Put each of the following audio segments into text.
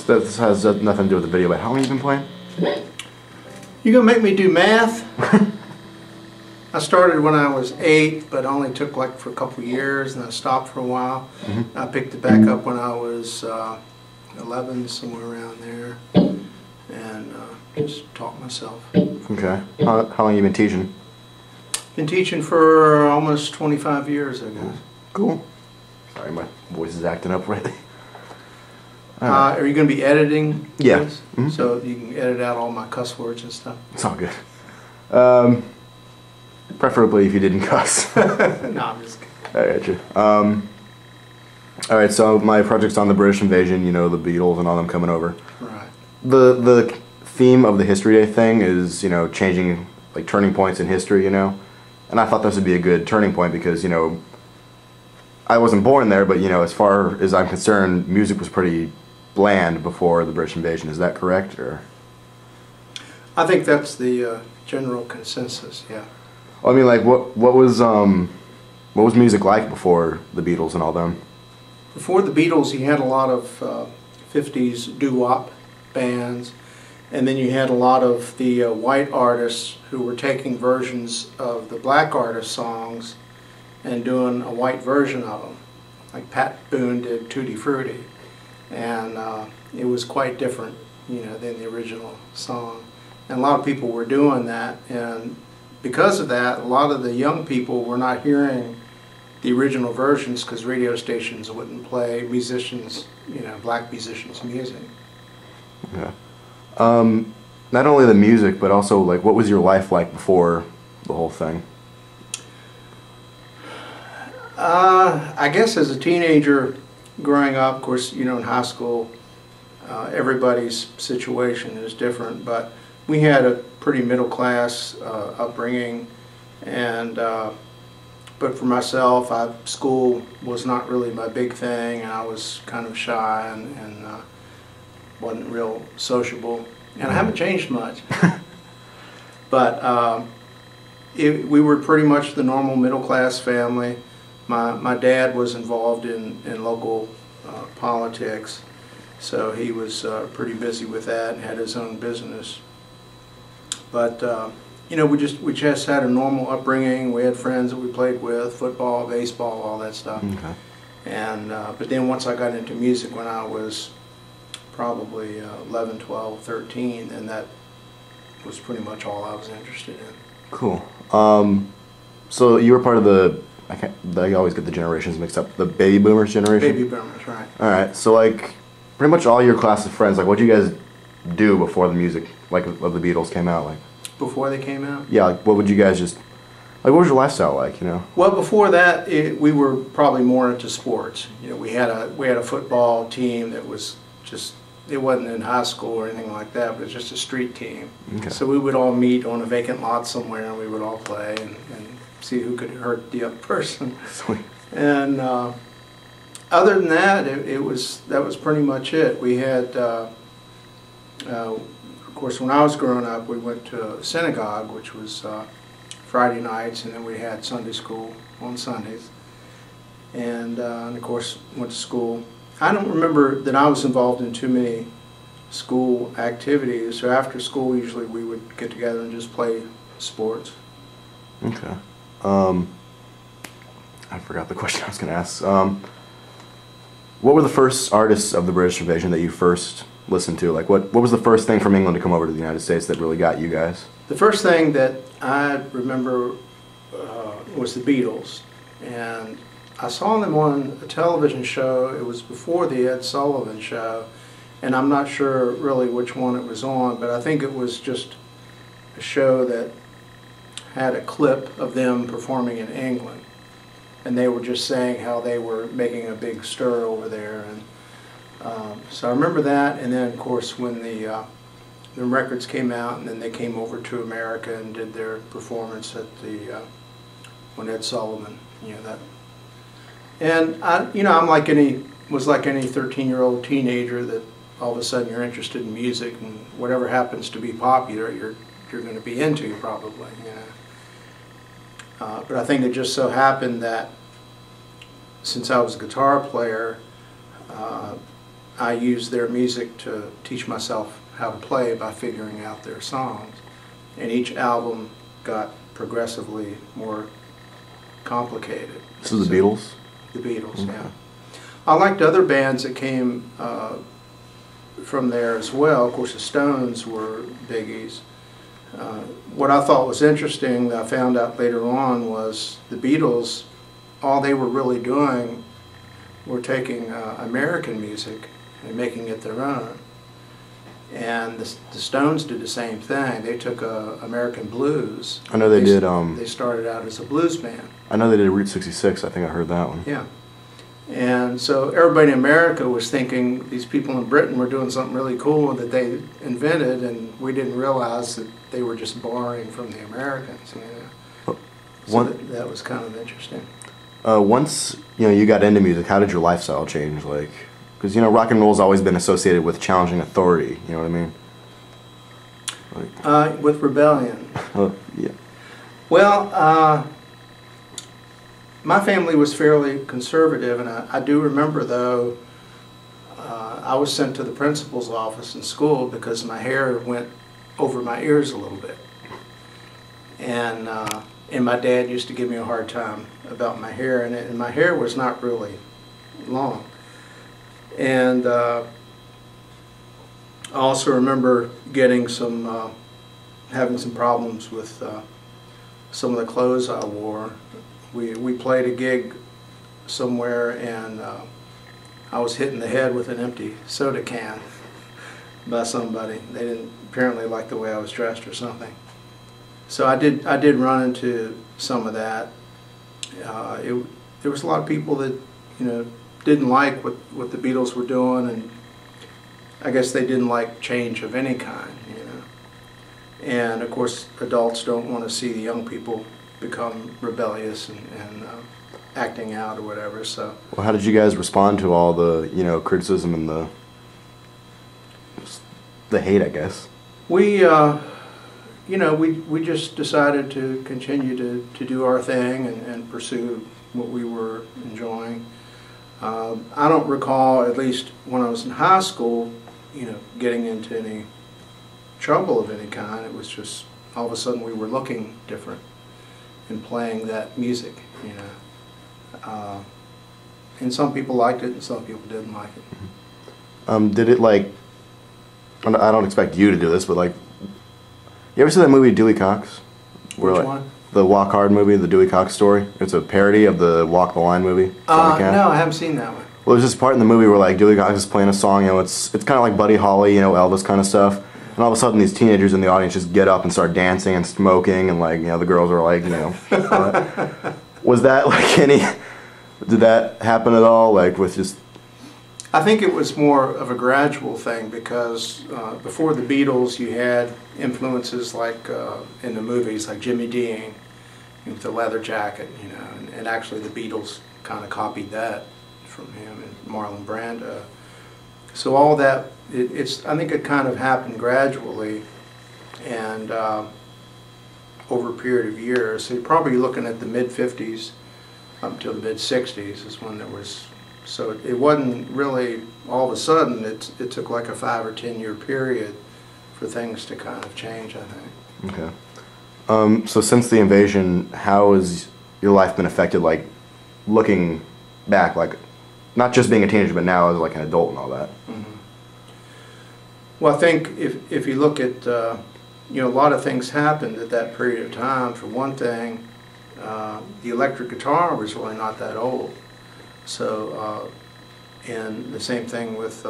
This has nothing to do with the video, but how long have you been playing? You gonna make me do math? I started when I was 8, but only took like for a couple of years, and I stopped for a while. I picked it back up when I was 11, somewhere around there, and just taught myself. Okay. How long have you been teaching? Been teaching for almost 25 years, I guess. Cool. Sorry, my voice is acting up lately. Are you going to be editing this? Yeah. So you can edit out all my cuss words and stuff? It's all good. Preferably if you didn't cuss. No, I'm just kidding. I got you. Alright, so my project's on the British invasion, you know, the Beatles and all them coming over. Right. The theme of the History Day thing is, you know, changing, like, turning points in history, you know? And I thought this would be a good turning point because, you know, I wasn't born there, but, you know, as far as I'm concerned, music was pretty bland before the British invasion. Is that correct, or? I think that's the general consensus. Yeah. Well, I mean, like, what was music like before the Beatles and all them? Before the Beatles, you had a lot of 50s doo-wop bands, and then you had a lot of the white artists who were taking versions of the black artist songs and doing a white version of them. Like Pat Boone did Tutti Frutti. And it was quite different, you know, than the original song. And a lot of people were doing that, and because of that, a lot of the young people were not hearing the original versions because radio stations wouldn't play musicians, you know, black musicians' music. Yeah. Not only the music, but also, like, what was your life like before the whole thing? I guess as a teenager, growing up, of course, you know, in high school, everybody's situation is different, but we had a pretty middle-class upbringing, and but for myself, school was not really my big thing, and I was kind of shy and wasn't real sociable, and I haven't changed much. But we were pretty much the normal middle-class family. My dad was involved in local politics, so he was pretty busy with that and had his own business. But you know, we just had a normal upbringing. We had friends that we played with, football, baseball, all that stuff. Okay. And but then once I got into music when I was probably 11, 12, 13, then that was pretty much all I was interested in. Cool. So you were part of the, I always get the generations mixed up, the baby boomers generation? Baby boomers, right. Alright, so like pretty much all your class of friends, like what did you guys do before the music, like of the Beatles came out? Like before they came out? Yeah, like what would you guys just, like what was your lifestyle like, you know? Well, before that, we were probably more into sports. You know, we had a football team that was just, it wasn't in high school or anything like that, but it was just a street team. Okay. So we would all meet on a vacant lot somewhere, and we would all play and see who could hurt the other person. Sweet. And other than that, that was pretty much it. We had, of course, when I was growing up, we went to synagogue, which was Friday nights, and then we had Sunday school on Sundays. And of course, went to school. I don't remember that I was involved in too many school activities. So after school, usually we would get together and just play sports. Okay. I forgot the question I was going to ask. What were the first artists of the British invasion that you first listened to? Like, what was the first thing from England to come over to the United States that really got you guys? The first thing that I remember was the Beatles. And I saw them on a television show. It was before the Ed Sullivan Show, and I'm not sure really which one it was on, but I think it was just a show that had a clip of them performing in England, and they were just saying how they were making a big stir over there, and so I remember that. And then of course when the records came out, and then they came over to America and did their performance at the when Ed Sullivan, you know, that. And I'm like any was like any 13-year-old teenager that all of a sudden you're interested in music, and whatever happens to be popular, you're going to be into probably. You know. But I think it just so happened that since I was a guitar player, I used their music to teach myself how to play by figuring out their songs. And each album got progressively more complicated. So the Beatles? The Beatles, okay. Yeah. I liked other bands that came from there as well. Of course, the Stones were biggies. What I thought was interesting that I found out later on was the Beatles, all they were really doing were taking American music and making it their own. And the Stones did the same thing. They took American blues. I know they did. They started out as a blues band. I know they did Route 66. I think I heard that one. Yeah. And so everybody in America was thinking these people in Britain were doing something really cool that they invented, and we didn't realize that they were just borrowing from the Americans. You know? So that was kind of interesting. Once you got into music, how did your lifestyle change? Like, because rock and roll's always been associated with challenging authority. You know what I mean? Like, with rebellion. Yeah. Well, my family was fairly conservative, and I do remember, though, I was sent to the principal's office in school because my hair went over my ears a little bit. And my dad used to give me a hard time about my hair, and my hair was not really long. And I also remember getting having some problems with some of the clothes I wore. We played a gig somewhere, and I was hit in the head with an empty soda can by somebody. They didn't apparently like the way I was dressed or something. So I did run into some of that. There was a lot of people that didn't like what the Beatles were doing, and I guess they didn't like change of any kind. And of course, adults don't want to see the young people become rebellious and acting out or whatever. So. Well, how did you guys respond to all the criticism and the hate, I guess? We just decided to continue to do our thing and pursue what we were enjoying. I don't recall, at least when I was in high school, getting into any trouble of any kind. It was just all of a sudden we were looking different and playing that music, and some people liked it and some people didn't like it. Did it, like, I don't expect you to do this, but like, you ever see that movie Dewey Cox? Which one? The Walk Hard movie, the Dewey Cox story. It's a parody of the Walk the Line movie. No, I haven't seen that one. Well, there's this part in the movie where like Dewey Cox is playing a song, it's kind of like Buddy Holly, Elvis kind of stuff. And all of a sudden, these teenagers in the audience just get up and start dancing and smoking, and like, the girls are like, was that like did that happen at all? Like with just. I think it was more of a gradual thing because before the Beatles, you had influences like in the movies, like Jimmy Dean with the leather jacket, and actually the Beatles kind of copied that from him, and Marlon Brando. So all that, I think it kind of happened gradually and over a period of years. So you're probably looking at the mid-50s up until the mid-60s is when there was, so it wasn't really all of a sudden, it took like a 5 or 10 year period for things to kind of change, I think. Okay. So since the invasion, how has your life been affected, like looking back, like not just being a teenager, but now as like an adult and all that? Mm-hmm. Well, I think if you look at, a lot of things happened at that period of time. For one thing, the electric guitar was really not that old. So, and the same thing with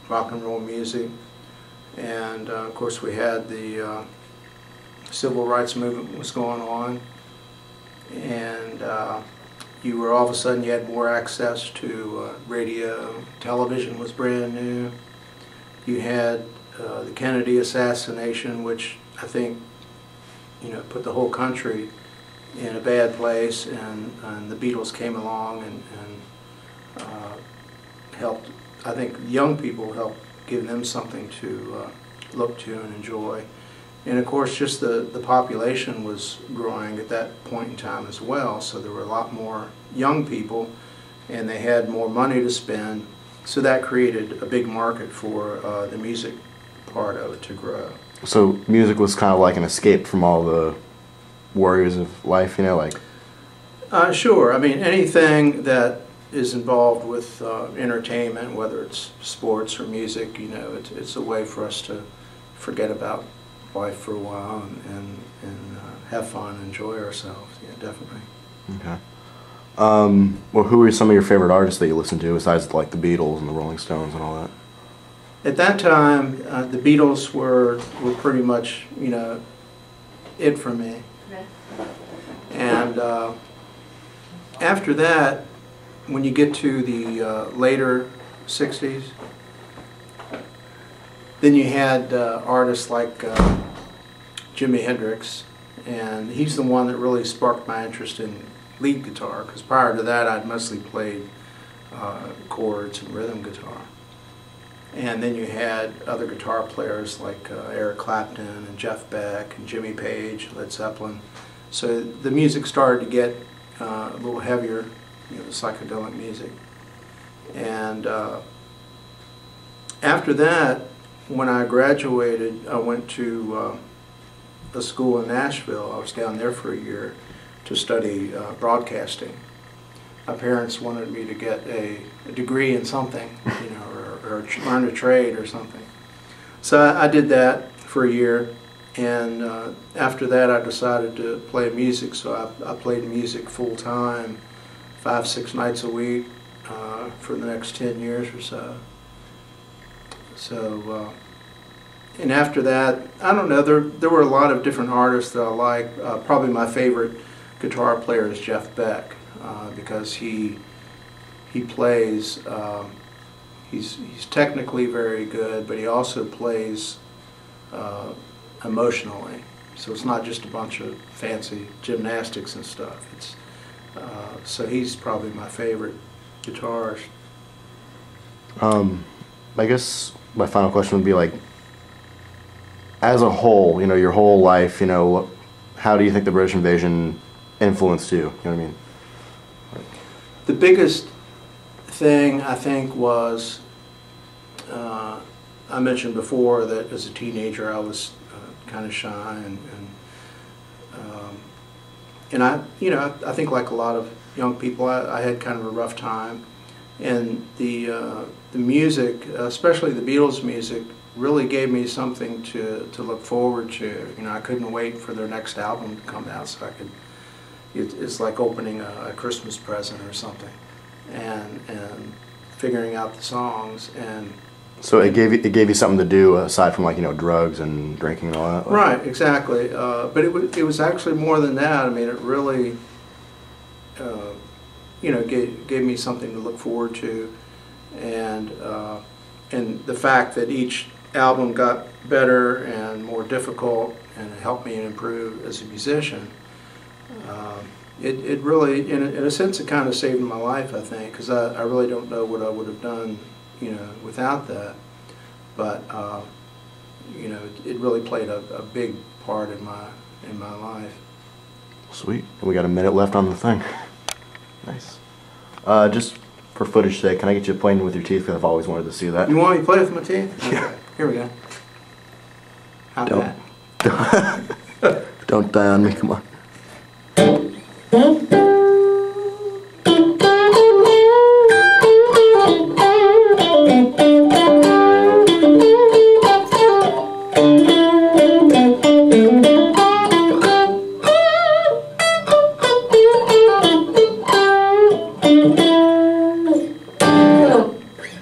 rock and roll music. And of course we had the civil rights movement was going on. And you were all of a sudden, you had more access to radio. Television was brand new. You had the Kennedy assassination, which I think, put the whole country in a bad place, and the Beatles came along and helped, I think young people helped give them something to look to and enjoy. And of course, just the population was growing at that point in time as well, so there were a lot more young people and they had more money to spend, so that created a big market for the music part of it to grow. So music was kind of like an escape from all the worries of life, you know, like? Sure. I mean, anything that is involved with entertainment, whether it's sports or music, you know, it's a way for us to forget about life for a while and have fun and enjoy ourselves. Yeah, definitely. Okay. Well, who are some of your favorite artists that you listen to besides like the Beatles and the Rolling Stones and all that? At that time, the Beatles were pretty much, you know, it for me. Okay. And after that, when you get to the later 60s, then you had artists like Jimi Hendrix, and he's the one that really sparked my interest in lead guitar, because prior to that I'd mostly played chords and rhythm guitar. And then you had other guitar players like Eric Clapton and Jeff Beck and Jimmy Page, Led Zeppelin. So the music started to get a little heavier, you know, psychedelic music. And after that, when I graduated, I went to a school in Nashville. I was down there for a year to study broadcasting. My parents wanted me to get a degree in something, you know, or learn a trade or something. So I did that for a year, and after that I decided to play music, so I played music full-time, 5-6 nights a week for the next 10 years or so. So, and after that, I don't know, there were a lot of different artists that I like. Probably my favorite guitar player is Jeff Beck, because he plays, he's technically very good, but he also plays emotionally. So it's not just a bunch of fancy gymnastics and stuff. It's so he's probably my favorite guitarist. I guess my final question would be like, as a whole, you know, your whole life, you know, how do you think the British invasion influenced you? You know what I mean? The biggest thing, I think, was, I mentioned before that as a teenager I was kind of shy, and I, you know, I think like a lot of young people, I had kind of a rough time, and the music, especially the Beatles music, really gave me something to look forward to. You know, I couldn't wait for their next album to come out, so I could. It's like opening a Christmas present or something, and figuring out the songs. And so it gave you something to do aside from, like, you know, drugs and drinking and all that. Right, exactly. But it was actually more than that. I mean, it really, you know, gave me something to look forward to, and the fact that each album got better and more difficult, and it helped me improve as a musician. It really, in a sense, it kind of saved my life, I think, because I really don't know what I would have done, you know, without that. But you know, it really played a big part in my life. Sweet. We got a minute left on the thing. Nice. Just for footage sake, can I get you playing with your teeth? Because I've always wanted to see that. You want me to play with my teeth? Yeah. Okay. Here we go. How's that? Don't die on me. Come on.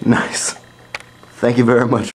Nice. Thank you very much.